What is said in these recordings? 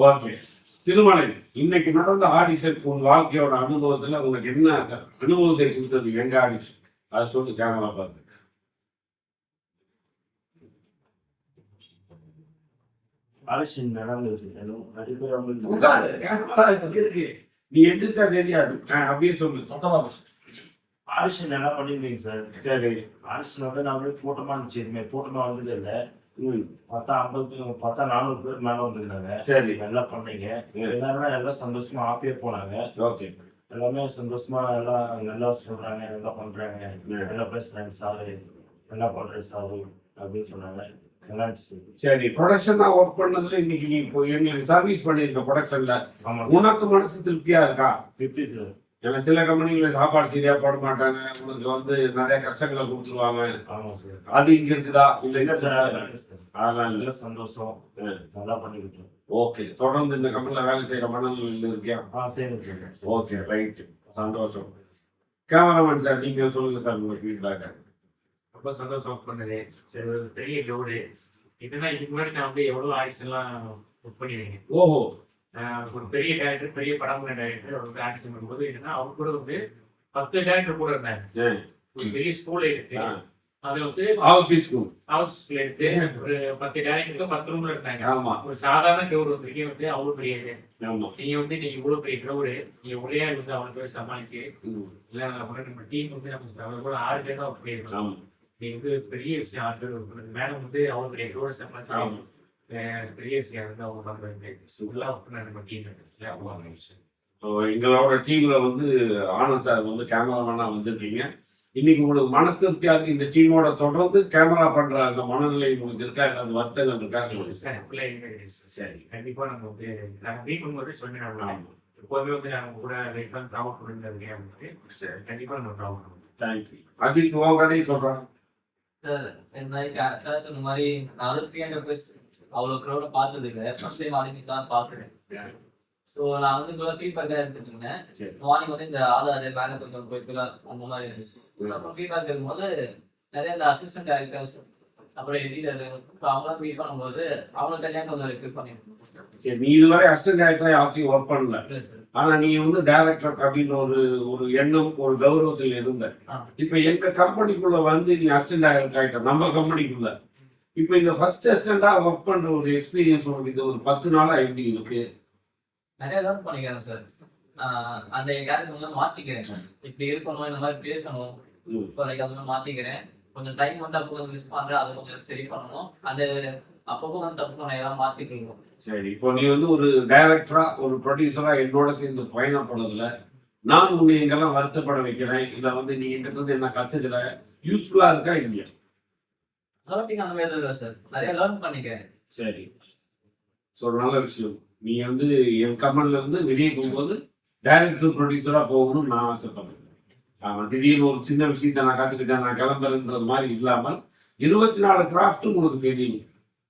Okay. Thirumalai, இன்னைக்கு நடந்த audition உங்க வாழ்க்கையோட அனுபவத்துல உங்களுக்கு என்ன அனுபவத்தை கொடுத்தது? எங்க ஆடிஷன் அதை சொல்லி கேமரா பார்த்து. ஆடிஷன் நடந்தது. நீ எந்திரிச்சா தெரியாது, அப்படியே சொல்லு. ஆடிஷன் நல்லா பண்ணிருந்தீங்க சார். சரி, ஆடிஷன் வந்து நான் வந்து கூட்டமா இருந்துச்சு. கூட்டமா வந்தது இல்லை. பார்த்தா 400 பேர் மேல வந்திருந்தாங்க. சரி, நல்லா பண்ணீங்க. எல்லாருமே நல்லா சந்தோஷமா ஹாப்பியா போனாங்க. ஓகே. எல்லாமே சந்தோஷமா நல்லா சொல்றாங்க, நல்லா பண்றாங்க, நல்லா பேசுறாங்க சாரு, நல்லா பண்றேன் சாரு அப்படின்னு சொன்னாங்க. நல்லா இருந்துச்சு. சரி, ப்ரொடக்ஷன் தான் ஒர்க் பண்ணதுல இன்னைக்கு நீ இப்போ எங்களுக்கு சர்வீஸ் பண்ணிருக்க ப்ரொடக்ஷன்ல உனக்கு மனசு திருப்தியா இருக்கா? திருப்தி சார். ஏன்னா சில கம்பெனிகளை சாப்பாடு சரியா போட மாட்டாங்க, உங்களுக்கு வந்து நிறைய கஷ்டங்களை கொடுத்துருவாங்க. ஆமா சார். அது இங்க இருக்குதா? இல்ல சார், அதெல்லாம் நல்ல சந்தோஷம். நல்லா பண்ணிக்கிட்டோம். ஓகே. தொடர்ந்து இந்த கம்பெனில வேலை செய்யற மனநிலையில் இருக்கியா? சரி சார். ஓகே, ரைட், சந்தோஷம். கேமராமேன் சார், நீங்க சொல்லுங்க சார் உங்க ஃபீட்பேக். ரொம்ப சந்தோஷம் பண்ணது. சரி, ஒரு பெரிய ஜோடு. இதுனா இதுக்கு முன்னாடி நான் வந்து எவ்வளவு ஆக்ஷன்லாம் புக் பண்ணிருக்கேன். ஓஹோ. ஒரு பெரிய டேரக்டர், பெரிய படம் டேரக்டர் வந்து ஆக்ஷன் பண்ணும்போது என்னன்னா அவங்க கூட வந்து 10 டேரக்டர் கூட இருந்தாங்க. ஒரு பெரிய ஸ்கூல்ல இருக்கு. அது வந்து ஹவுஸ் ஸ்கூல் இருக்கு. ஒரு 10 டேரக்டருக்கு 10 ரூம்ல இருந்தாங்க. ஆமா. ஒரு சாதாரண கிரௌட் வந்து அவ்வளவு பெரிய இது. ஆமா. நீங்க வந்து நீங்க இவ்வளவு பெரிய கிரௌடு, நீங்க ஒரே வந்து அவனுக்கு சமாளிச்சு இல்ல நம்ம டீம் வந்து நம்ம கூட 6 பேர் தான் பண்ணிருக்கோம். நீங்க வந்து பெரிய விஷயம் 6 பேர் மேடம் வந்து அவ்வளவு பெரிய கிரௌட சமாளிச்சு பெரிய விஷயம் வந்து அவங்க பண்றாங்க. நம்ம டீம் எங்களோட டீம்ல வந்து ஆனந்த் சார் வந்து கேமராமேனா வந்திருக்கீங்க. இன்னைக்கு உங்களுக்கு மனசு திருப்தியா இருக்கு? இந்த டீமோட தொடர்ந்து கேமரா பண்ற அந்த மனநிலை உங்களுக்கு இருக்கா? ஏதாவது வருத்தங்கள் இருக்கா? சரி, கண்டிப்பா நம்ம வந்து நாங்க மீட் பண்ணும்போது சொன்னேன். எப்போதுமே வந்து நாங்க கூட லைஃப்ல ட்ராவல் பண்ணிருந்தேன். கண்டிப்பா நம்ம ட்ராவல் பண்ணுவோம். தேங்க்யூ. அஜித், உன் கதையை சொல்றேன். சார் சொன்ன மாதிரி நான் 300 அவ்வளோ க்ரௌட பார்த்தது இல்லை. ஃபர்ஸ்ட் டைம் ஆடிக்கு தான் பார்க்குறேன். ஸோ நான் வந்து இப்போ ஃபீட்பேக்காக எடுத்துட்டு இருந்தேன். மார்னிங் வந்து இந்த ஆதார் மேலே கொஞ்சம் போய்க்கலாம் அந்த மாதிரி இருந்துச்சு. அப்புறம் ஃபீட்பேக் இருக்கும்போது நிறைய இந்த அசிஸ்டன்ட் டைரக்டர்ஸ் அப்புறம் எடிட்டர் அவங்களாம் மீட் பண்ணும்போது அவங்களுக்கு தனியாக கொஞ்சம் ரெக்ரூட் பண்ணிருக்கோம். சரி, நீ இதுவரை அசிஸ்டன்ட் டைரக்டரா யார்ட்டையும் ஒர்க் பண்ணல. ஆனா நீ வந்து டைரக்டர் அப்படின்னு ஒரு எண்ணம், ஒரு கௌரவத்தில் இருந்த. இப்ப எங்க கம்பெனிக்குள்ள வந்து நீ அசிஸ்டன்ட் டைரக்டர் ஆகிட்ட நம்ம கம்பெனிக்குள்ள. இப்ப இந்த ஃபர்ஸ்ட் அசிஸ்டண்டா ஒர்க் பண்ற ஒரு எக்ஸ்பீரியன்ஸ் உங்களுக்கு இது ஒரு 10 நாளா எப்படி இருக்கு? நிறைய லேர்ன் பண்ணிக்கிறேன் சார். அந்த கேரக்டர் மாத்திக்கிறேன். இப்படி இருக்கணும், இந்த மாதிரி பேசணும், அதெல்லாம் மாத்திக்கிறேன். கொஞ்சம் டைம் வந்து அப்போ கொஞ்சம் மிஸ் பண்றேன், அதை கொஞ்சம் சரி பண்ணணும். அந்த அப்பப்போ வந்து தப்பு பண்ண ஏதாவது மாற்றிட்டு இருக்கணும். சரி, இப்போ நீ வந்து ஒரு டைரக்டரா ஒரு ப்ரொடியூசரா என்னோட சேர்ந்து பயணப்படுறதுல நான் உன்னை எங்கெல்லாம் வருத்தப்பட வைக்கிறேன், இதை வந்து நீ எங்கிட்ட இருந்து என்ன கத்துக்கிற, யூஸ்ஃபுல்லா இருக்கா இல்லையா? அந்த மாதிரி இல்லை சார், நிறைய லேர்ன் பண்ணிக்கிறேன். சரி, ஸோ நல்ல விஷயம். நீ வந்து என் கம்பெனில இருந்து வெளியே போகும்போது டைரக்டர் ப்ரொடியூசரா போகணும்னு நான் ஆசைப்படுறேன். திடீர்னு ஒரு சின்ன விஷயத்த நான் கற்றுக்கிட்டேன், நான் கிளம்புறேன்றது மாதிரி இல்லாமல் 24 கிராஃப்ட்டும் உனக்கு தெரியும்.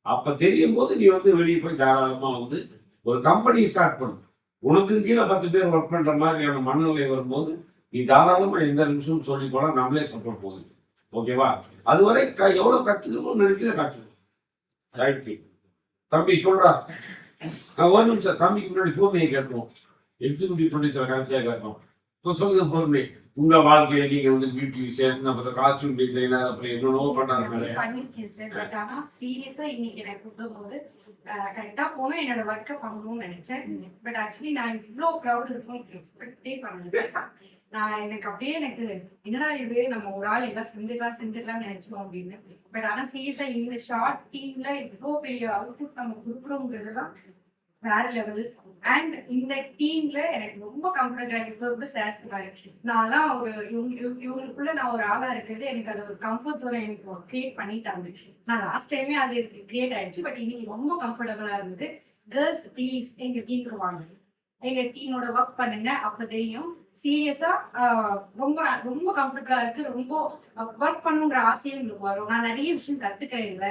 அப்போ தெரியும் போது நீ வந்து வெளியே போய் தாராளமாக வந்து ஒரு கம்பெனி ஸ்டார்ட் பண்ணு. உனக்கு கீழே 10 பேர் ஒர்க் பண்ணுற மாதிரியான மனநிலை வரும்போது நீ தாராளமாக எந்த நிமிஷமும் சொல்லி போல நம்மளே சப்போர்ட் போகுது. ஓகேவா? அதுவரை எவ்வளோ கற்றுக்கணும்னு நினைக்கிற கற்றுக்கணும். ரைட் தம்பி சொல்றா. ஒரு நிமிஷம் தம்பிக்கு முன்னாடி பூர்ணியை கேட்கணும். எக்ஸிக்யூட்டிவ் ப்ரொடியூசர் கரெக்டாக கேட்கணும். இப்போ சொல்லுங்க பூர்ணி, உங்க வாழ்க்கையில நீங்க வந்து பியூட்டி விஷயம், அப்புறம் காஸ்டியூம் டிசைனர், அப்புறம் என்னென்னோ பண்ணிருக்கேன் சார். பட் ஆனா சீரியஸா இன்னைக்கு எனக்கு கூப்பிடும் போது கரெக்டா போனா என்னோட ஒர்க்கை பண்ணணும்னு நினைச்சேன். பட் ஆக்சுவலி நான் இவ்வளோ ப்ரௌட் இருக்கும் எக்ஸ்பெக்டே பண்ணல. எனக்கு அப்படியே எனக்கு என்னடா இது, நம்ம ஒரு ஆள் எல்லாம் செஞ்சிடலாம் நினைச்சோம் அப்படின்னு. பட் ஆனா சீரியஸா இந்த ஷார்ட் டீம்ல இவ்வளோ பெரிய அவுட்புட் நம்ம கொடுக்குறோங்கிறதுலாம் வேற லெவல். அண்ட் இந்த டீம்ல எனக்கு ரொம்ப கம்ஃபர்ட் ஆகிட்டு சார் சொன்னாரு, நான்லாம் ஒரு இவங்களுக்குள்ள நான் ஒரு ஆளா இருக்கிறது எனக்கு அது ஒரு கம்ஃபர்ட் ஜோனை எனக்கு கிரியேட் பண்ணிட்டாங்க. நான் லாஸ்ட் டைமே அது கிரியேட் ஆயிடுச்சு. பட் இன்னைக்கு ரொம்ப கம்ஃபர்டபுளா இருந்தது. கேர்ள்ஸ் ப்ளீஸ் எங்க டீமுக்கு வாங்க, எங்க டீமோட ஒர்க் பண்ணுங்க. அப்ப தெரியும் சீரியஸா ரொம்ப ரொம்ப கம்ஃபர்டபுளா இருக்கு. ரொம்ப ஒர்க் பண்ணுங்கிற ஆசையும் எங்களுக்கு வரும். நான் நிறைய விஷயம் கத்துக்கிறேன். இல்லை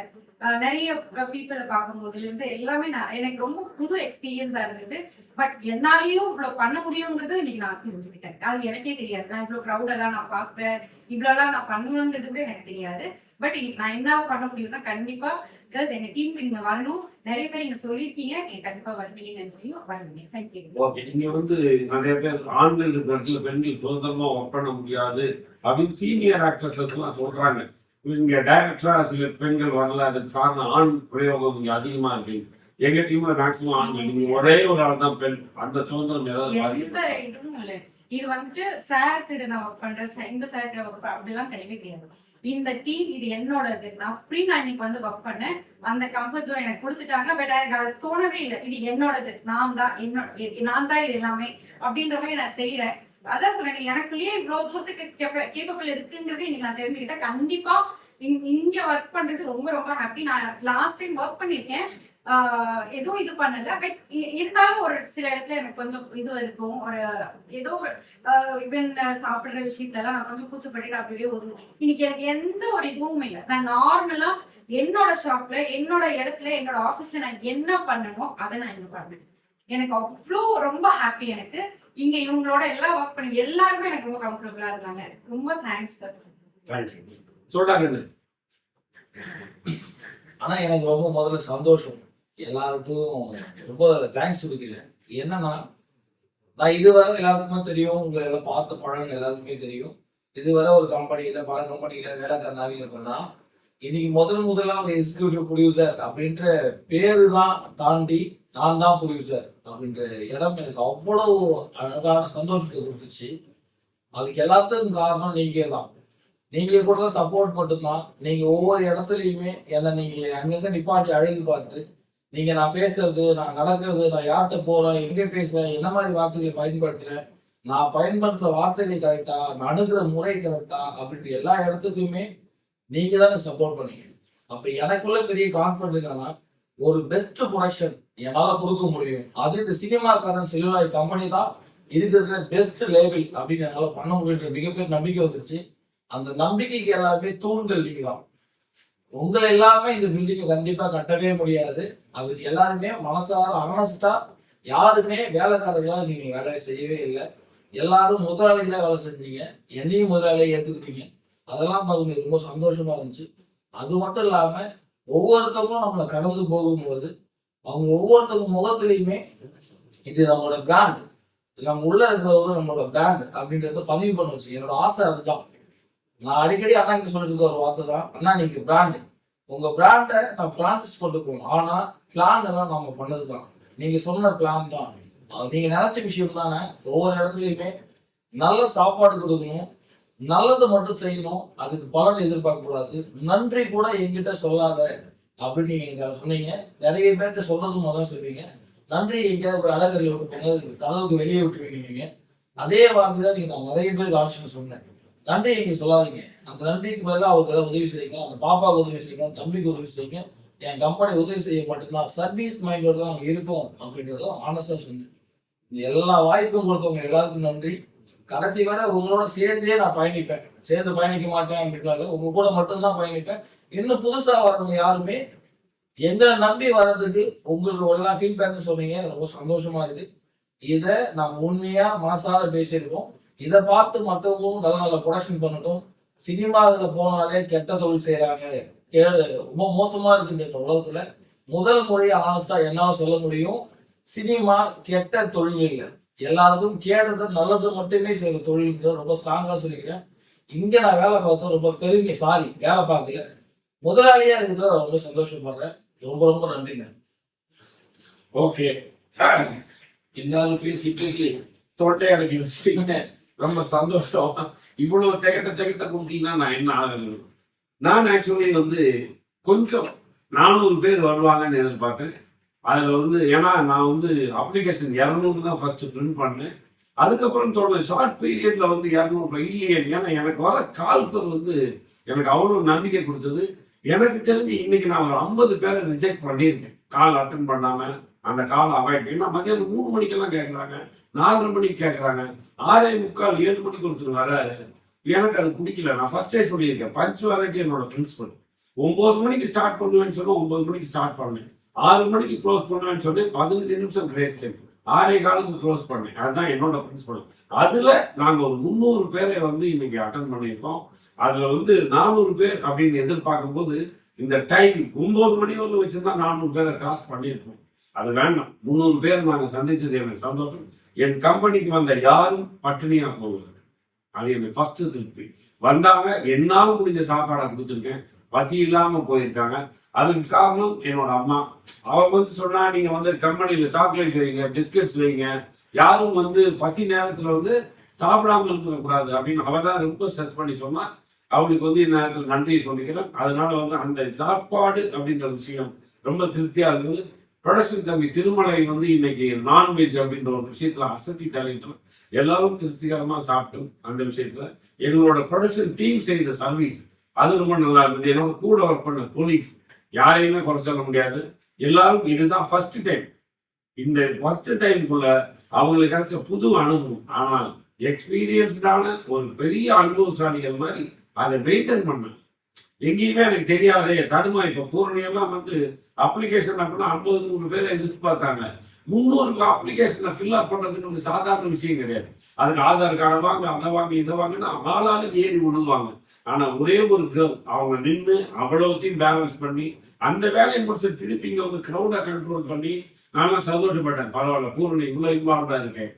நிறைய பீப்புளை பார்க்கும்போது இருந்து எல்லாமே எனக்கு ரொம்ப புது எக்ஸ்பீரியன்ஸா இருந்தது. பட் என்னாலையும் இவ்வளவு பண்ண முடியுங்கிறது இன்னைக்கு நான் தெரிஞ்சுக்கிட்டேன். அது எனக்கே தெரியாது. நான் இவ்வளவு க்ரௌடெல்லாம் நான் பார்ப்பேன், இவ்வளோலாம் நான் பண்ணுவேங்கிறது கூட எனக்கு தெரியாது. பட் இன்னைக்கு நான் என்ன பண்ண முடியும்னா கண்டிப்பா கேர்ள்ஸ் எங்க டீமுக்கு நீங்க வரணும். நிறைய பேர் நீங்க சொல்லியிருக்கீங்க, நீங்க கண்டிப்பா வருவீங்கன்னு தெரியும். வருவீங்க. தேங்க்யூ. ஓகே, இங்க வந்து நிறைய பேர் ஆண்கள் இருக்கிற இடத்துல பெண்கள் சுதந்திரமா ஒர்க் பண்ண முடியாது அப்படின்னு சீனியர் ஆக்ட்ரஸஸ் எல்லாம் சொல்றாங்க. இங்க டைரக்டரா சில பெண்கள் வரல, அதுக்கு காரணம் ஆண் பிரயோகம் இங்க அதிகமா இருக்கு. எங்க டீம்ல மேக்சிமம் ஆண்கள், நீங்க ஒரே ஒரு ஆள் தான் பெண். அந்த சுதந்திரம் ஏதாவது எந்த இதுவும் இல்லை. இது வந்துட்டு சார் கிட்ட நான் ஒர்க் பண்றேன், இந்த சார் கிட்ட ஒர்க் அப்படிலாம் கிடையவே கிடையாது. இந்த டீம் இது என்னோடது, நான் இன்னைக்கு வந்து ஒர்க் பண்ணேன், அந்த கம்ஃபர்ட் ஜோன் எனக்கு கொடுத்துட்டாங்க. பட் எனக்கு அது தோணவே இல்லை, இது என்னோடது, நான் தான் இது எல்லாமே அப்படின்ற மாதிரி நான் செய்யறேன். அதான் சொல்றேன், எனக்குள்ளேயே இவ்வளவு தூரத்துக்கு கேப்பபிள் இருக்குங்கிறது இன்னைக்கு நான் தெரிஞ்சுக்கிட்டேன். கண்டிப்பா இங்க ஒர்க் பண்றது ரொம்ப ரொம்ப ஹாப்பி. நான் லாஸ்ட் டைம் ஒர்க் பண்ணிருக்கேன், எதுவும் இது பண்ணல. பட் இருந்தாலும் ஒரு சில இடத்துல எனக்கு கொஞ்சம் இது இருக்கும். ஒரு ஏதோ இவன் சாப்பிடுற விஷயத்துல எல்லாம் நான் கொஞ்சம் கூச்சப்பட்டு அப்படியே ஒதுங்க. இன்னைக்கு எனக்கு எந்த ஒரு இதுவும் இல்லை. நான் நார்மலா என்னோட ஷாப்ல, என்னோட இடத்துல, என்னோட ஆபீஸ்ல நான் என்ன பண்ணணும் அதை நான் இங்க பண்ணேன். எனக்கு அவ்வளோ ரொம்ப ஹாப்பி. எனக்கு இங்க இவங்களோட எல்லாம் ஒர்க் பண்ணி எல்லாருமே எனக்கு ரொம்ப கம்ஃபர்டபுளா இருந்தாங்க. ரொம்ப தேங்க்ஸ் சார். தேங்க்யூ. சொல்றாங்க. ஆனா எனக்கு ரொம்ப முதல்ல சந்தோஷம், எல்லாருக்கும் ரொம்ப தேங்க்ஸ் சொல்லிக்கிறேன். என்னன்னா, நான் இதுவரை எல்லாருக்குமே தெரியும், உங்களை எல்லாம் பார்த்த பழங்க எல்லாருக்குமே தெரியும். இதுவரை ஒரு கம்பெனியில பல கம்பெனியில வேலைக்காரனாவே இருக்கணும்னா, இன்னைக்கு முதலா ஒரு எக்ஸிக்யூட்டிவ் ப்ரொடியூசர் அப்படின்ற பேரு தான் தாண்டி நான் தான் ப்ரொடியூசர் அப்படின்ற இடம் எனக்கு அவ்வளவு அழகான சந்தோஷத்தை கொடுத்துச்சு. அதுக்கு எல்லாத்துக்கும் காரணம் நீங்க தான். நீங்க கூட சப்போர்ட் மட்டும்தான். நீங்க ஒவ்வொரு இடத்துலயுமே என்ன நீங்க அங்கங்க நிப்பாட்டி அழகு பார்த்து, நீங்க நான் பேசுறது, நான் நடக்கிறது, நான் யார்கிட்ட போறேன், எங்க பேசுறேன், என்ன மாதிரி வார்த்தைகளை பயன்படுத்துறேன், நான் பயன்படுத்துற வார்த்தைகள் கரெக்டா, நான் அணுகிற முறை கரெக்டா அப்படின்ற எல்லா இடத்துக்குமே நீங்க தானே சப்போர்ட் பண்ணீங்க. அப்ப எனக்குள்ள பெரிய கான்ஃபிடன்ட் என்னன்னா, ஒரு பெஸ்ட் ப்ரொடக்ஷன் என்னால கொடுக்க முடியும். அது இந்த சினிமாக்காரன் செல்வாய் கம்பெனி தான் இதுக்கு பெஸ்ட் லேபிள் அப்படின்னு என்னால பண்ண முடியுன்ற மிகப்பெரிய நம்பிக்கை வந்துருச்சு. அந்த நம்பிக்கைக்கு எல்லாமே தூண்கள் நீங்க தான். உங்களை எல்லாமே இந்த பில்டிங்கை கண்டிப்பா கட்டவே முடியாது. அதுக்கு எல்லாருமே மனசார ஆனஸ்டா, யாருமே வேலைக்காரர்களா நீங்க வேலையை செய்யவே இல்லை. எல்லாரும் முதலாளிகளா வேலை செஞ்சீங்க, என்னையும் முதலாளியை ஏத்துக்கிட்டீங்க. அதெல்லாம் பாருங்க ரொம்ப சந்தோஷமா இருந்துச்சு. அது மட்டும் இல்லாம ஒவ்வொருத்தவங்களும் நம்மளை கடந்து போகும்போது அவங்க ஒவ்வொருத்தவங்க முகத்திலையுமே இது நம்மளோட பிராண்ட், நம்ம உள்ள இருக்கிறவங்க நம்மளோட பிராண்ட் அப்படின்றத பதிவு பண்ண வச்சு என்னோட ஆசை அதுதான். நான் அடிக்கடி அண்ணா கிட்ட சொல்லிட்டு இருக்க ஒரு வார்த்தை தான், அண்ணா நீங்க பிராண்டு, உங்க பிராண்டை நான் பிரான்சஸ் போட்டுக்கோங்க. ஆனா பிளான் எல்லாம் நம்ம பண்ணதுதான், நீங்க சொன்ன பிளான் தான், நீங்க நினைச்ச விஷயம் தானே. ஒவ்வொரு இடத்துலயுமே நல்ல சாப்பாடு கொடுக்கணும், நல்லது மட்டும் செய்யணும், அதுக்கு பலன் எதிர்பார்க்க கூடாது. நன்றி கூட என்கிட்ட சொல்லாத அப்படின்னு நீங்க சொன்னீங்க. நிறைய பேர்கிட்ட சொல்றதும் முதல் சொல்றீங்க. நன்றி எங்கேயாவது ஒரு அழகறிய விட்டு போங்க, கதவுக்கு வெளியே விட்டு வைக்கிறீங்க. அதே வார்த்தை தான் நீங்க நான் நிறைய பேருக்கு ஆலோசனை சொன்னேன். நன்றி நீங்க சொல்லாதீங்க, அந்த நன்றிக்கு பதிலாக அவருக்கு ஏதாவது உதவி செய்யுங்க, அந்த பாப்பாவுக்கு உதவி செய்யுங்க, தம்பிக்கு உதவி செய்யுங்க, என் கம்பெனி உதவி செய்ய மட்டும்தான், சர்வீஸ் மைண்டோட தான் நாங்கள் இருப்போம் அப்படின்றத ஆனஸ்டா சொன்னேன். இந்த எல்லா வாய்ப்பும் கொடுத்தவங்க எல்லாருக்கும் நன்றி. கடைசி வரை உங்களோட சேர்ந்தே நான் பயணிப்பேன், சேர்ந்து பயணிக்க மாட்டேன் அப்படின்னால உங்க கூட மட்டும்தான் பயணிப்பேன். இன்னும் புதுசா வரவங்க யாருமே எங்களை நம்பி வர்றதுக்கு உங்களுக்கு எல்லா ஃபீட்பேக் சொன்னீங்க, ரொம்ப சந்தோஷமா இருக்கு. இதை நம்ம உண்மையா மனசார பேசியிருக்கோம். இதை பார்த்து மற்றவங்களும் நல்ல நல்ல ப்ரொடக்ஷன் பண்ணட்டும். சினிமாவில் போனாலே கெட்ட தொழில் செய்யறாங்க, ரொம்ப மோசமா இருக்கு இந்த உலகத்துல. முதல் முறை ஆனஸ்டா என்னால சொல்ல முடியும், சினிமா கெட்ட தொழில் இல்லை, எல்லாருக்கும் கேட்டது நல்லது மட்டுமே செய்யற தொழில். ரொம்ப ஸ்ட்ராங்கா சொல்லிக்கிறேன். இங்க நான் வேலை பார்த்தோம் ரொம்ப பெருமை, வேலை பார்க்கல, முதலாளியா இருக்கிறத ரொம்ப சந்தோஷப்படுறேன். ரொம்ப ரொம்ப நன்றிங்க. ஓகே, எல்லாரும் பேசி பேசி தோட்டை அடக்கி வச்சிட்டீங்க, ரொம்ப சந்தோஷம். இவ்வளவு திகட்ட கொடுத்தீங்கன்னா நான் என்ன ஆகுது. நான் ஆக்சுவலி வந்து கொஞ்சம் 400 பேர் வருவாங்கன்னு எதிர்பார்த்தேன். அதில் ஏன்னா நான் அப்ளிகேஷன் 200 தான் ஃபர்ஸ்ட் பிரிண்ட் பண்ணேன். அதுக்கப்புறம் தொடர்ந்து ஷார்ட் பீரியட்ல 200 இல்லையே. ஏன்னா எனக்கு வர கால்கள் எனக்கு அவ்வளோ நம்பிக்கை கொடுத்தது. எனக்கு தெரிஞ்சு இன்னைக்கு நான் ஒரு 50 பேரை ரிஜெக்ட் பண்ணியிருக்கேன், கால் அட்டன் பண்ணாம, அந்த கால் அவாய்ட். ஏன்னா மதியானம் 3 மணிக்கெல்லாம் கேட்குறாங்க, 4:30 மணிக்கு கேட்குறாங்க, 6:45 7 மணிக்கு ஒருத்தர் வராரு. எனக்கு அது பிடிக்கல. நான் ஃபர்ஸ்டே சொல்லியிருக்கேன், பஞ்சுவாலிட்டி என்னோட பிரின்சிபல். 9 மணிக்கு ஸ்டார்ட் பண்ணுவேன்னு சொன்னா 9 மணிக்கு ஸ்டார்ட் பண்ணேன், 6 மணிக்கு க்ளோஸ் பண்ணுவேன்னு சொல்லி 15 நிமிஷம் கிரேஸ் டைம், 6:15 க்ளோஸ் பண்ணேன். அதுதான் என்னோட பிரின்சிபல். அதுல நாங்க ஒரு 300 பேரை இன்னைக்கு அட்டன் பண்ணியிருக்கோம். அதுல 400 பேர் அப்படின்னு எதிர்பார்க்கும் போது இந்த டைம் 9 மணி வரலும் வச்சிருந்தா 400 பேரை கிராஸ் பண்ணியிருக்கோம். அது வேண்டாம். 300 பேர் நாங்கள் சந்திச்சது எனக்கு சந்தோஷம். என் கம்பெனிக்கு வந்த யாரும் பட்டினியா போகல. அது எனக்கு ஃபர்ஸ்ட் திருப்தி. வந்தாங்க, என்னால் முடிஞ்ச சாப்பாடை கொடுத்துருக்கேன். பசி இல்லாம போயிருக்காங்க. அதுக்கு காரணம் என்னோட அம்மா. அவ சொன்னா, நீங்க கம்பெனியில சாக்லேட் வைங்க, பிஸ்கெட்ஸ் வைங்க, யாரும் பசி நேரத்துல சாப்பிடாம இருக்கக்கூடாது அப்படின்னு அவ தான் ரொம்ப ஸ்ட்ரெஸ் பண்ணி சொன்னா. அவளுக்கு இந்த நேரத்தில் நன்றியை சொல்லிக்கிறேன். அதனால அந்த சாப்பாடு அப்படின்ற விஷயம் ரொம்ப திருப்தியா இருந்தது. ப்ரொடக்ஷன் தம்பி திருமலை இன்னைக்கு நான்வெஜ் அப்படின்ற ஒரு விஷயத்துல அசத்தி தலையிட்டு எல்லாரும் திருப்திகரமா சாப்பிட்டோம். அந்த விஷயத்துல எங்களோட ப்ரொடக்ஷன் டீம் செய்த சர்வீஸ் அது ரொம்ப நல்லா இருந்தது. என்னோட கூட ஒர்க் பண்ண கொலீக்ஸ் யாரையுமே குறை சொல்ல முடியாது. எல்லாரும் இதுதான் ஃபர்ஸ்ட் டைம். இந்த ஃபர்ஸ்ட் டைமுக்குள்ள அவங்களுக்கு கிடைச்ச புது அனுபவம். ஆனால் எக்ஸ்பீரியன்ஸ்டான ஒரு பெரிய அனுபவசாலிகள் மாதிரி அதை மெயின்டைன் பண்ண எங்கேயுமே எனக்கு தெரியாதே தடுமா. இப்ப பூர்ணியெல்லாம் அப்ளிகேஷன் அப்படின்னா 50-100 பேரை எதிர்பார்த்தாங்க. 300 அப்ளிகேஷனை ஃபில்அப் பண்றதுக்கு சாதாரண விஷயம் கிடையாது. அதுக்கு ஆதார் கார்டை வாங்க, அதை வாங்க, இதை வாங்கினா ஆளாளுக்கு ஏறி விடுவாங்க. ஆனா ஒரே ஒரு கேர்ள் அவங்க நின்று அவ்வளவுத்தையும் பேலன்ஸ் பண்ணி அந்த வேலையை முடிச்சு திருப்பி இங்க கிரௌடை கண்ட்ரோல் பண்ணி நான்லாம் சந்தோஷப்பட்டேன். பரவாயில்ல, பூர்ணி இவ்வளவு இன்வால்வ்டா இருக்கேன்.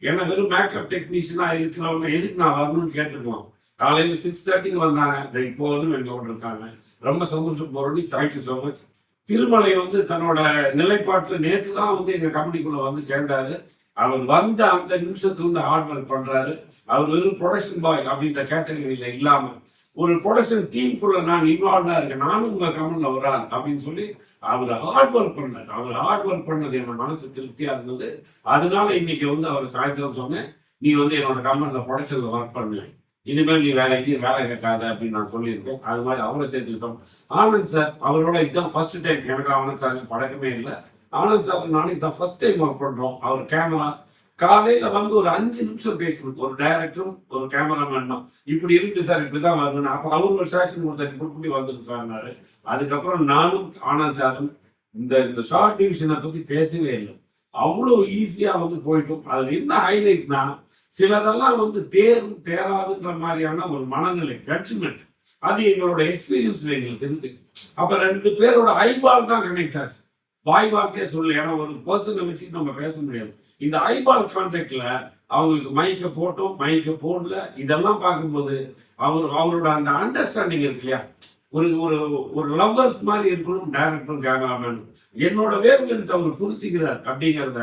ஏன்னா வெறும் மேக்கப் டெக்னீஷியனா இருக்கிறவங்க எதுக்கு நான் வரணும்னு கேட்டுருக்கோம். காலையில 6:30 வந்தாங்க. இப்போ எங்களோட இருக்காங்க. ரொம்ப சந்தோஷம் போறோம். Thank you so much. திருமலை தன்னோட நிலைப்பாட்டுல நேற்று தான் எங்க கம்பெனிக்குள்ள சேர்ந்தாரு. அவர் வந்த அந்த நிமிஷத்துல ஹார்ட் ஒர்க் பண்றாரு. அவர் வெறும் ப்ரொடக்ஷன் பாய் அப்படின்ற கேட்டகரியில இல்லாம ஒரு ப்ரொடக்ஷன் டீமுக்குள்ள நான் இன்வால்வ்டா இருக்கேன், நானும் உங்க கம்பெனில வரான் அப்படின்னு சொல்லி அவர் ஹார்ட் ஒர்க் பண்ணார். அவர் ஹார்ட் ஒர்க் பண்ணது என்னோட மனசு திருப்தியா இருந்தது. அதனால இன்னைக்கு அவர் சாயந்தரம் சொன்னேன், நீ என்னோட கம்பெனில ப்ரொடக்ஷன்ல ஒர்க் பண்ணு, இனிமேல் நீ வேலை கேட்காத அப்படின்னு நான் சொல்லியிருக்கேன். அது மாதிரி அவரை சேர்த்துக்கிட்டோம். ஆனந்த் சார் அவரோட இதுதான் ஃபர்ஸ்ட் டைம். எனக்கு ஆனந்த் சார் பழக்கமே இல்லை. ஆனந்த் சார் நானும் இதான் ஃபர்ஸ்ட் டைம் ஒர்க் பண்றோம். அவர் கேமரா காலையில ஒரு 5 நிமிஷம் பேசணும். ஒரு டைரக்டரும் ஒரு கேமராமேன் தான் இப்படி இருக்கு சார், இப்படிதான் வரணும். அப்ப அவர் ஒரு சேஷன் கொடுத்து வந்துட்டு சார்னாரு. அதுக்கப்புறம் நானும் ஆனந்த் சாரும் இந்த ஷார்ட் டிவிஷனை பத்தி பேசவே இல்லை. அவ்வளவு ஈஸியா போயிட்டோம். அதுல என்ன ஹைலைட்னா, சிலதெல்லாம் தேரும் தேராதுன்ற மாதிரியான ஒரு மனநிலை, ஜட்ஜ்மெண்ட். அது எங்களோட எக்ஸ்பீரியன்ஸ்ல எங்களுக்கு தெரிஞ்சு. அப்ப 2 பேரோட ஐபால் தான் கனெக்ட் ஆச்சு. வாய் வார்த்தையே சொல்லு. ஏன்னா ஒரு பர்சனை வச்சுட்டு நம்ம பேச முடியாது. இந்த ஐபால் கான்டாக்ட்ல அவங்களுக்கு மைக்க போட்டோம், மைக்க போடல, இதெல்லாம் பார்க்கும்போது அவரோட அந்த அண்டர்ஸ்டாண்டிங் இருக்கு இல்லையா, ஒரு ஒரு ஒரு லவ்வர்ஸ் மாதிரி இருக்கணும் டைரக்டரும் கேமராமேனும். என்னோட வேவ்லென்த் அவர் புரிஞ்சுக்கிறார் அப்படிங்கிறத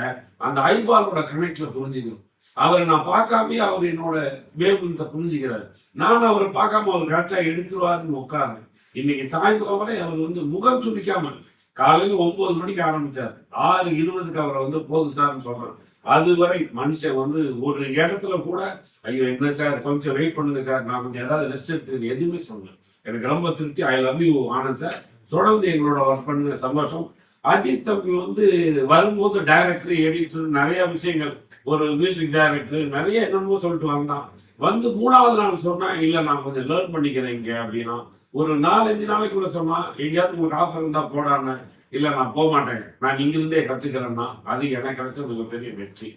அந்த ஐபாலோட கனெக்ட்ல புரிஞ்சுக்கணும். அவரை நான் பார்க்காம அவர் என்னோட வேவ்லென்த்தை புரிஞ்சுக்கிறார். நான் அவரை பார்க்காம அவர் கரெக்டா எடுத்துருவாருன்னு உட்காரு. இன்னைக்கு சாயந்தரம் வரை அவர் முகம் சுடிக்காம காலையில 9 மணிக்கு ஆரம்பிச்சார். 6:20 அவரை போதும் சார்னு சொல்றேன். அதுவரை மனுஷன் ஒரு இடத்துல கூட ஐயோ என்ன சார் கொஞ்சம் வெயிட் பண்ணுங்க சார், நான் கொஞ்சம் ஏதாவது ரெஸ்ட் எடுத்துக்க எதுவுமே சொல்லல. எனக்கு ரொம்ப திருப்தி. I love you Anand sir. தொடர்ந்து எங்களோட ஒர்க் பண்ணுங்க. சந்தோஷம். அஜித் தம்பி வரும்போது டைரக்டர், எடிட்டர், நிறைய விஷயங்கள், ஒரு மியூசிக் டைரக்டர் நிறைய என்னென்னமோ சொல்லிட்டு வந்தான். 3வது நாள் சொன்னா இல்ல நான் கொஞ்சம் லேர்ன் பண்ணிக்கிறேன் இங்க அப்படின்னா. ஒரு 4-5 நாளைக்குள்ள சொன்னா எங்கேயாவது உங்களுக்கு ஆஃபர் இருந்தா போடாம, இல்ல நான் போக மாட்டேன், நான் இங்கிருந்தே கத்துக்கிறேன்னா அது எனக்கு கிடைச்ச மிகப்பெரிய வெற்றி.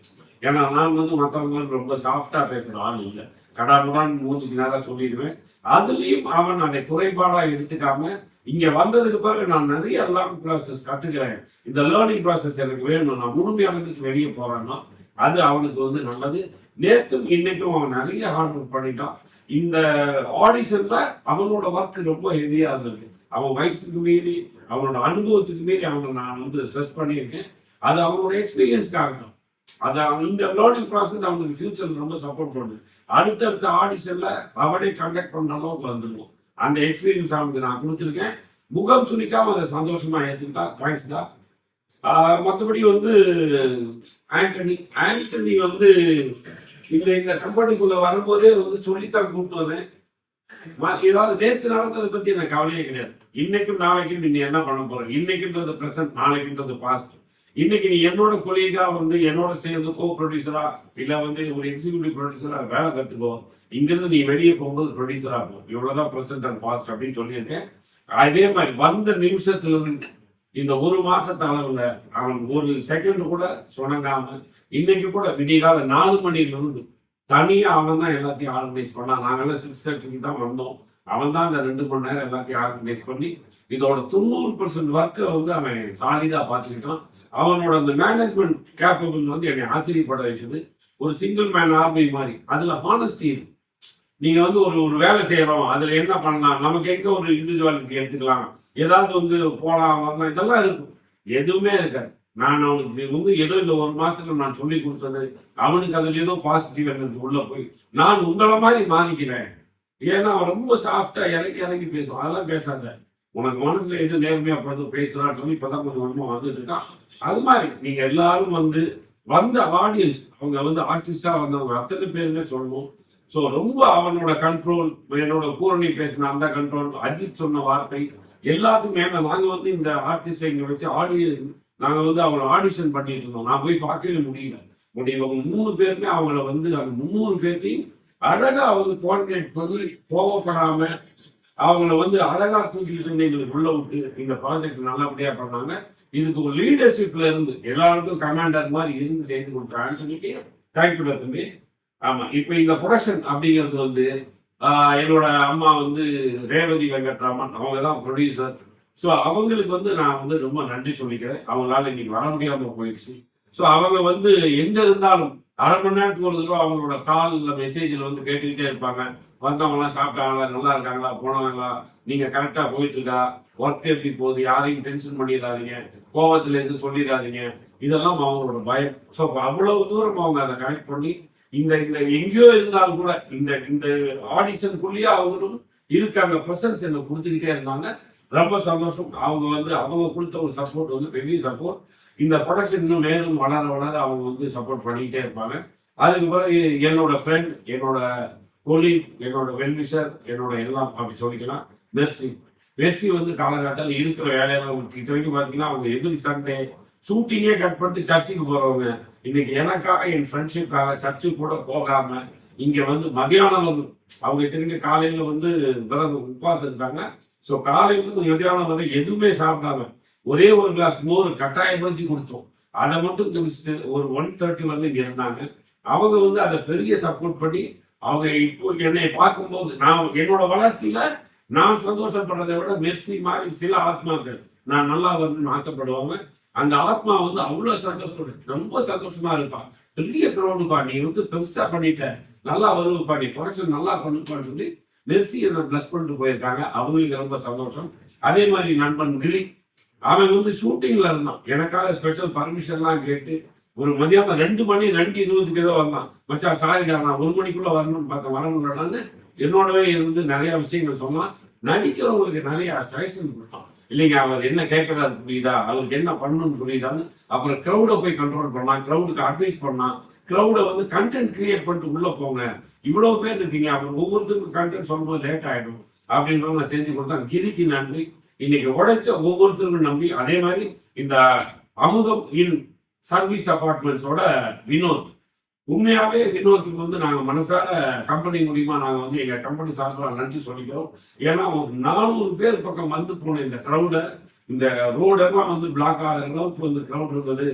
ஏன்னா நான் மற்றவங்க ரொம்ப சாஃப்டா பேசுற ஆள் இல்லை. கடாமுடான் 3 நேரம் சொல்லிடுவேன். அதுலயும் அவன் அதை குறைபாடா எடுத்துக்காம இங்க வந்ததுக்கு பிறகு நான் நிறைய லேர்னிங் ப்ராசஸ் கத்துக்கிறேன். இந்த லேர்னிங் ப்ராசஸ் எனக்கு வேணும், நான் முழுமையானதுக்கு வெளியே போறேன்னா அது அவனுக்கு நல்லது. நேற்றும் இன்னைக்கும் அவன் நிறைய ஹார்ட் ஒர்க் பண்ணிட்டான். இந்த ஆடிஷன்ல அவனோட ஒர்க் ரொம்ப ஹெவியா இருந்தது. அவன் வயசுக்கு மீறி, அவனோட அனுபவத்துக்கு மீறி அவனை நான் ஸ்ட்ரெஸ் பண்ணியிருக்கேன். அது அவனோட எக்ஸ்பீரியன்ஸ்க்காக. அது இந்த லேர்னிங் ப்ராசஸ் அவனுக்கு ஃபியூச்சர்ல ரொம்ப சப்போர்ட் பண்ணுது. அடுத்தடுத்த ஆடிஷன்ல அவனே கண்டக்ட் பண்ண அளவுக்கு வந்துடுவோம். அந்த எக்ஸ்பீரியன்ஸ் அவனுக்கு நான் கொடுத்துருக்கேன். முகம் சுனிக்காம அதை சந்தோஷமா ஏற்றுக்கிட்டா. தேங்க்ஸ் தான். மற்றபடி ஆண்டனி இந்த கம்பெனிக்குள்ள வரும்போதே சொல்லித்தான் கூப்பிட்டு வந்தேன். ஏதாவது நேற்று நடந்ததை பத்தி எனக்கு கவலையே கிடையாது. இன்னைக்கும் நாளைக்கும் நீ என்ன பண்ண போற, இன்னைக்குன்றது பிரசன்ட், நாளைக்குன்றது பாஸ்ட். இன்னைக்கு நீ என்னோட கொலீகா என்னோட சேர்ந்து கோ ப்ரொடியூசரா இல்ல ஒரு எக்ஸிக்யூட்டிவ் ப்ரொடியூசரா வேலை கத்துக்கோ. இங்கிருந்து நீ வெளியே போகும்போது ப்ரொடியூசரா இருக்கும். இவ்வளவுதான் பிரசன்ட் அண்ட் பாஸ்ட் அப்படின்னு சொல்லியிருக்கேன். அதே மாதிரி வந்த நிமிஷத்துல இருந்து இந்த 1 மாசத்து அளவுல அவன் ஒரு செகண்ட் கூட சுணங்காம இன்னைக்கு கூட விடிகால 4 மணில இருந்து தனியா அவன் தான் எல்லாத்தையும் ஆர்கனைஸ் பண்ணான். நாங்கெல்லாம் 6:30 தான் வந்தோம். அவன் தான் அந்த 2 மணி நேரம் எல்லாத்தையும் ஆர்கனைஸ் பண்ணி இதோட 90% ஒர்க்கை வந்து அவன் சாலிடாக பார்த்துக்கிட்டான். அவனோட அந்த மேனேஜ்மெண்ட் கேப்பபிள் வந்து என்னை ஆச்சரியப்பட வச்சது. ஒரு சிங்கிள் மேன் ஆர்மி மாதிரி. அதில் ஹானஸ்டி இருக்கு. நீங்கள் வந்து ஒரு வேலை செய்கிறோம், அதில் என்ன பண்ணலாம், நமக்கு எங்கே ஒரு இண்டிவிஜுவாலிட்டி எடுத்துக்கலாம், ஏதாவது வந்து போகலாம் வரலாம், இதெல்லாம் இருக்கும். எதுவுமே இருக்காது. நான் அவனுக்கு வந்து ஏதோ இந்த 1 மாசத்துல நான் சொல்லி கொடுத்தது அவனுக்கு அதில் ஏதோ பாசிட்டிவ் எனர்ஜி உள்ள போய் நான் உங்களை மாதிரி மாறிக்கிறேன். ஏன்னா அவன் ரொம்ப சாஃப்டா இறக்கி பேசுவான். அதெல்லாம் பேசாத, உனக்கு மனசுல எது நேர்மையா பார்த்து பேசுறான்னு சொல்லி இப்பதான் கொஞ்சம் கொஞ்சமா வந்துட்டு இருக்கான். அது மாதிரி நீங்க எல்லாரும் வந்த ஆடியன்ஸ் அவங்க வந்து ஆர்டிஸ்டா வந்தவங்க அத்தனை பேருமே சொல்லணும். ஸோ ரொம்ப அவனோட கண்ட்ரோல், என்னோட பூரணி பேசின அந்த கண்ட்ரோல், அஜித் சொன்ன வார்த்தை எல்லாத்துக்குமே நாங்க வந்து இந்த ஆர்டிஸ்டை இங்க வச்சு நாங்க வந்து அவங்கள ஆடிஷன் பண்ணிட்டு இருந்தோம். நான் போய் பார்க்கவே முடியல. அவங்க 3 பேருமே அவங்கள வந்து அந்த 300 பேர்த்தையும் அழகா அவங்க கோஆர்டினேட் பண்ணி கோவப்படாம அவங்கள வந்து அழகா தூக்கிட்டு இருந்து எங்களுக்கு உள்ள விட்டு இந்த ப்ராஜெக்ட் நல்லபடியா பண்ணாங்க. இதுக்கு ஒரு லீடர்ஷிப்ல இருந்து எல்லாருக்கும் கமாண்டர் மாதிரி இருந்து செய்து கொடுத்தாங்க. தேங்க்யூ தம்பி. ஆமா, இப்ப இந்த ப்ரொடக்ஷன் அப்படிங்கிறது வந்து என்னோட அம்மா வந்து ரேவதி வெங்கட்ராமன், அவங்க தான் ப்ரொடியூசர். ஸோ அவங்களுக்கு வந்து நான் வந்து ரொம்ப நன்றி சொல்லிக்கிறேன். அவங்களால இன்னைக்கு வர முடியாம போயிடுச்சு. ஸோ அவங்க வந்து எங்க இருந்தாலும் அரை மணி நேரத்துக்கு ஒரு தடவை அவங்களோட காலில் மெசேஜில் வந்து கேட்டுக்கிட்டே இருப்பாங்க. வந்தவங்களாம் சாப்பிட்டாங்களா, நல்லா இருக்காங்களா, போனவங்களா, நீங்க கரெக்டா போயிட்டு இருக்கா, ஒர்க் எப்படி போகுது, யாரையும் டென்ஷன் பண்ணிடாதீங்க, கோவத்துல எதுவும் சொல்லிடாதீங்க, இதெல்லாம் அவங்களோட பயம். ஸோ அவ்வளவு தூரம் அவங்க அதை கனெக்ட் பண்ணி இந்த எங்கேயோ இருந்தாலும் கூட இந்த ஆடிஷனுக்குள்ளேயே அவங்களும் இருக்காங்க ப்ரெசன்ஸ் என்ன கொடுத்துக்கிட்டே இருந்தாங்க. ரொம்ப சந்தோஷம். அவங்க கொடுத்த ஒரு சப்போர்ட் வந்து பெரிய சப்போர்ட். இந்த ப்ரொடக்ஷன் இன்னும் மேலும் வளர அவங்க வந்து சப்போர்ட் பண்ணிக்கிட்டே இருப்பாங்க. அதுக்கு பிறகு என்னோட ஃப்ரெண்ட், என்னோட கொலீக், என்னோட வெல்விஷர், என்னோட எல்லாம் அப்படி சொல்லிக்கலாம் மெர்சி வந்து காலகட்டத்தில் இருக்கிற வேலையெல்லாம் இது வரைக்கும் பார்த்தீங்கன்னா அவங்க எதுவும் சண்டே ஷூட்டிங்கே கட் பண்ணிட்டு சர்ச்சுக்கு போறவங்க இன்னைக்கு எனக்காக என் ஃப்ரெண்ட்ஷிப்காக சர்ச்சுக்கு கூட போகாம இங்க வந்து மதியானம் வந்து அவங்க திரும்பி காலையில வந்து உபவாசம் இருக்காங்க. ஸோ காலையில மதியானம் வந்து எதுவுமே சாப்பிடாம ஒரே ஒரு கிளாஸ் மோர் கட்டாயப்படுத்தி கொடுத்தோம். அதை மட்டும் குடிச்சிட்டு ஒரு 1:30 வந்து இங்க இருந்தாங்க. அவங்க வந்து அதை பெரிய சப்போர்ட் பண்ணி அவங்க இப்போ என்னை பார்க்கும்போது என்னோட வளர்ச்சியில நான் சந்தோஷப்படுறதை விட மெர்சி மாதிரி சில ஆத்மாக்கள் நான் நல்லா வரணும்னு ஆசைப்படுவாங்க. அந்த ஆத்மா வந்து அவ்வளவு சந்தோஷம், ரொம்ப சந்தோஷமா இருப்பான். பெரிய க்ரௌடுப்பா, நீ வந்து பெருசா பண்ணிட்ட, நல்லா வருவப்பா, நீ ப்ரொடக்ஷன் நல்லா பண்ணுப்பான்னு சொல்லி மெர்சி என்ன பிளஸ் பண்ணிட்டு போயிருக்காங்க. அவங்களுக்கு ரொம்ப சந்தோஷம். அதே மாதிரி நண்பன் கிரி, அவன் வந்து ஷூட்டிங்ல இருந்தான். எனக்காக ஸ்பெஷல் பர்மிஷன்லாம் கேட்டு ஒரு மதியானம் 2 மணி 2:20 ஏதோ வந்தான். மச்சான் சாரிடா, நான் 1 மணிக்குள்ள வரணும்னு பார்த்தேன், வர முடியலான்னு என்னோடவே இருந்து நிறைய விஷயங்கள் சொன்னான். நடிக்கிறவங்களுக்கு நிறைய சஜஷன் கொடுத்தான். இல்லைங்க, அவர் என்ன கேட்கறாரு புரியுதா, அவருக்கு என்ன பண்ணணும்னு புரியுதான்னு. அப்புறம் க்ரௌடை போய் கண்ட்ரோல் பண்ணான், க்ரௌடுக்கு அட்வைஸ் பண்ணான். க்ரௌடை வந்து கண்டென்ட் கிரியேட் பண்ணிட்டு உள்ள போங்க, இவ்வளவு பேர் இருக்கீங்க, அப்புறம் ஒவ்வொருத்தருக்கும் கண்டென்ட் சொல்லும்போது லேட் ஆயிடும் அப்படின்றத நான் செஞ்சு கொடுத்தேன். கிரிக்கு நன்றி. இன்னைக்கு உழைச்ச ஒவ்வொருத்தருக்கும் நம்பி. அதே மாதிரி இந்த அமுதம் இன் சர்வீஸ் அபார்ட்மெண்ட்ஸோட வினோத், உண்மையாவே வினோத்துக்கு வந்து நாங்கள் மனசார கம்பெனி மூலியமா நாங்கள் வந்து எங்க கம்பெனி சார்பாக நன்றி சொல்லிக்கிறோம். ஏன்னா ஒரு 400 பேர் பக்கம் வந்து போன இந்த க்ரௌடை, இந்த ரோடெல்லாம் வந்து பிளாக் ஆகிற அளவுக்கு வந்து க்ரௌட் இருந்தது.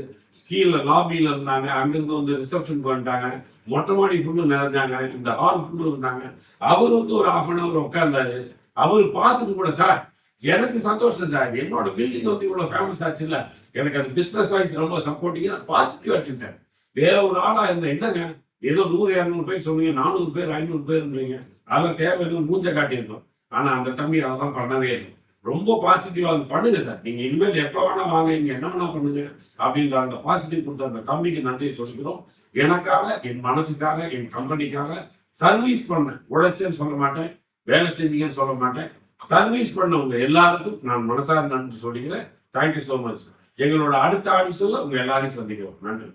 கீழே லாபியில இருந்தாங்க, அங்கிருந்து வந்து ரிசப்ஷனுக்கு வந்துட்டாங்க, மொட்டை மாடி ஃபுல்லு நிறைஞ்சாங்க, இந்த ஹால் ஃபுல்லு இருந்தாங்க. அவர் வந்து ஒரு 1/2 hour உட்கார்ந்தாரு. அவர் பார்த்துட்டு கூட, சார் எனக்கு சந்தோஷம் சார், என்னோட பில்டிங் வந்து இவ்வளவு ஃபேமஸ் ஆச்சு இல்ல, எனக்கு அது பிசினஸ் வைஸ் ரொம்ப சப்போர்ட்டிங்கா பாசிட்டிவா எடுத்துட்டேன். வேற ஒரு ஆளா இருந்த என்னங்க, ஏதோ 100-200 பேர் சொன்னீங்க, 400 பேர் 500 பேர் இருந்தீங்க, அதெல்லாம் தேவையில்லை மூஞ்ச காட்டியிருந்தோம். ஆனா அந்த தம்பி அதெல்லாம் பண்ணவே இல்லை. ரொம்ப பாசிட்டிவா பண்ணுங்க சார், நீங்க இனிமேல் எப்ப வேணா வாங்க, நீங்க என்ன வேணா பண்ணுங்க அப்படின்ற அந்த பாசிட்டிவ் கொடுத்த அந்த தம்பிக்கு நன்றியை சொல்லிக்கிறோம். எனக்காக, என் மனசுக்காக, என் கம்பெனிக்காக சர்வீஸ் பண்ண உழைச்சேன்னு சொல்ல மாட்டேன், வேலை செஞ்சீங்கன்னு சொல்ல மாட்டேன், சர்வீஸ் பண்ணவங்க எல்லாருக்கும் நான் மனசார நன்றி சொல்லிக்கிறேன். Thank you so much. எங்களோட அடுத்த ஆடிஷன்ல உங்க எல்லாரையும் சந்திக்கிறோம். நன்றி.